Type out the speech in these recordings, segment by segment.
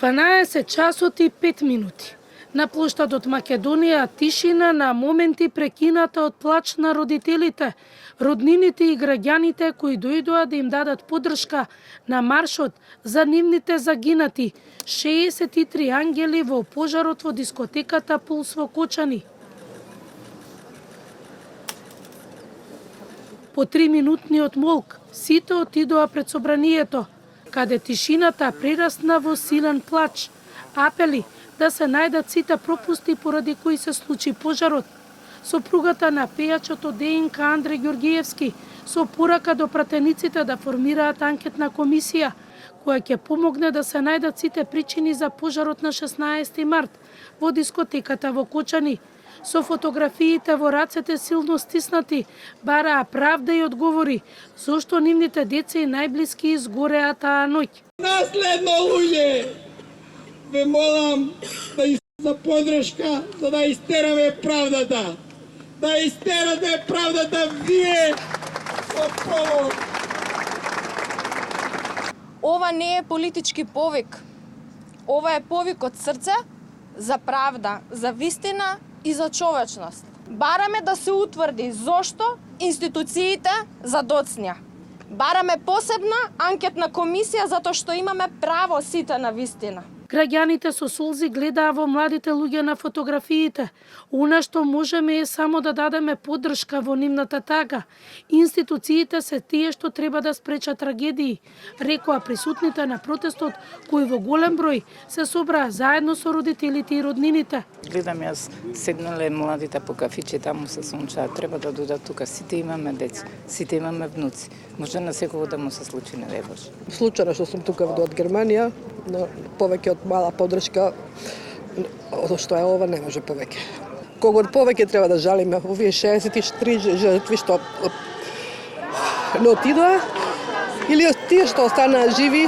12 часот и 5 минути. На плоштадот Македонија тишина, на моменти прекината од плач на родителите, роднините и граѓаните кои дојдоа да им дадат поддршка на маршот за нивните загинати, 63 ангели во пожарот во дискотеката Пулс во Кочани. По 3-минутниот молк, сите отидоа пред собранието, каде тишината прерасна во силен плач, апели да се најдат сите пропусти поради кои се случи пожарот. Сопругата на пејачот од ДНК Андре Ѓоргиевски со порака до пратениците да формираат анкетна комисија, која ќе помогне да се најдат сите причини за пожарот на 16 март во дискотеката во Кочани. Со фотографиите во рацете силно стиснати, бараа правда и одговори зошто нивните деца и најблиски изгореа таа ноќ. Наследно луѓе, ве молам за поддршка, за да истераме правдата. Да истерате правдата вие со помош. Ова не е политички повик. Ова е повик од срце за правда, за вистина и за човечност. Бараме да се утврди зошто институциите задоцнија. Бараме посебна анкетна комисија затоа што имаме право сите на вистина. Граѓаните со солзи гледаа во младите луѓе на фотографиите. Она што можеме е само да дадеме поддршка во нивната тага. Институциите се тие што треба да спречат трагедии, рекоа присутните на протестот, кои во голем број се собраа заедно со родителите и роднините. Гледам јас седнале младите по кафиче, таму се сончаат, треба да додат тука. Сите имаме деца, сите имаме внуци. Може на секого да му се случи, не дај Боже. Случајно што сум тука од Германија, но повеќе од мала поддршка, што е ова, не може повеќе. Кога повеќе треба да жалиме овие 63 жртви што не отидоа, или тие што останаа живи,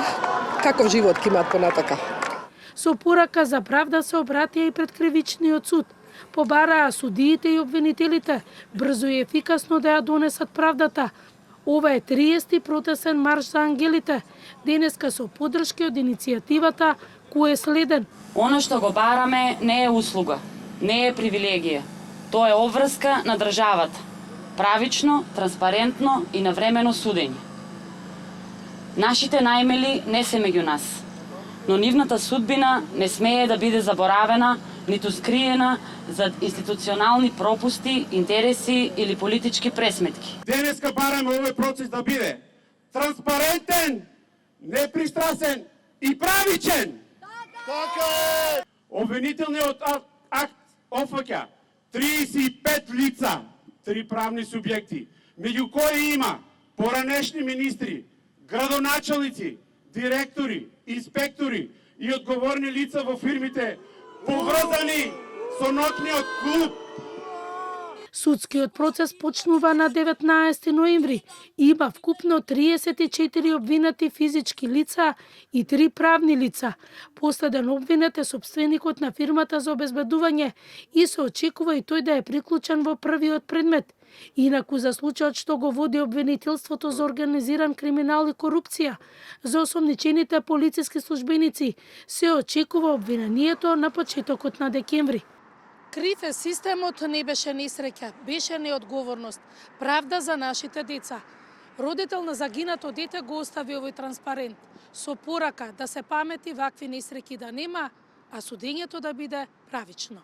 каков живот ќе имаат понатака. Со порака за правда се обратија и пред кривичниот суд. Побараа судиите и обвинителите брзо и ефикасно да ја донесат правдата. Ова е 30-ти протесен марш за ангелите, денеска со поддршки од иницијативата кој е следен. Оно што го бараме не е услуга, не е привилегија. Тоа е обврска на државата. Правично, транспарентно и навремено судење. Нашите најмили не се меѓу нас, но нивната судбина не смее да биде заборавена, ниту скриена за институционални пропусти, интереси или политички пресметки. Денеска бараме овој процес да биде транспарентен, непристрасен и правичен. Така! Обвинителниот акт опфаќа 35 лица, 3 правни субјекти, меѓу кои има поранешни министри, градоначалници, директори, инспектори и одговорни лица во фирмите поврзани со ноќниот клуб. Судскиот процес почнува на 19 ноември. Има вкупно 34 обвинати физички лица и 3 правни лица. Последен обвинет е сопственикот на фирмата за обезбедување и се очекува и тој да е приклучен во првиот предмет. Инаку за случајот што го води обвинителството за организиран криминал и корупција, за осомничените полициски службеници се очекува обвинението на почетокот на декември. Крив е системот, не беше несреќа, беше неодговорност, правда за нашите деца. Родител на загинато дете го остави овој транспарент, со порака да се памети вакви несреќи да нема, а судењето да биде правично.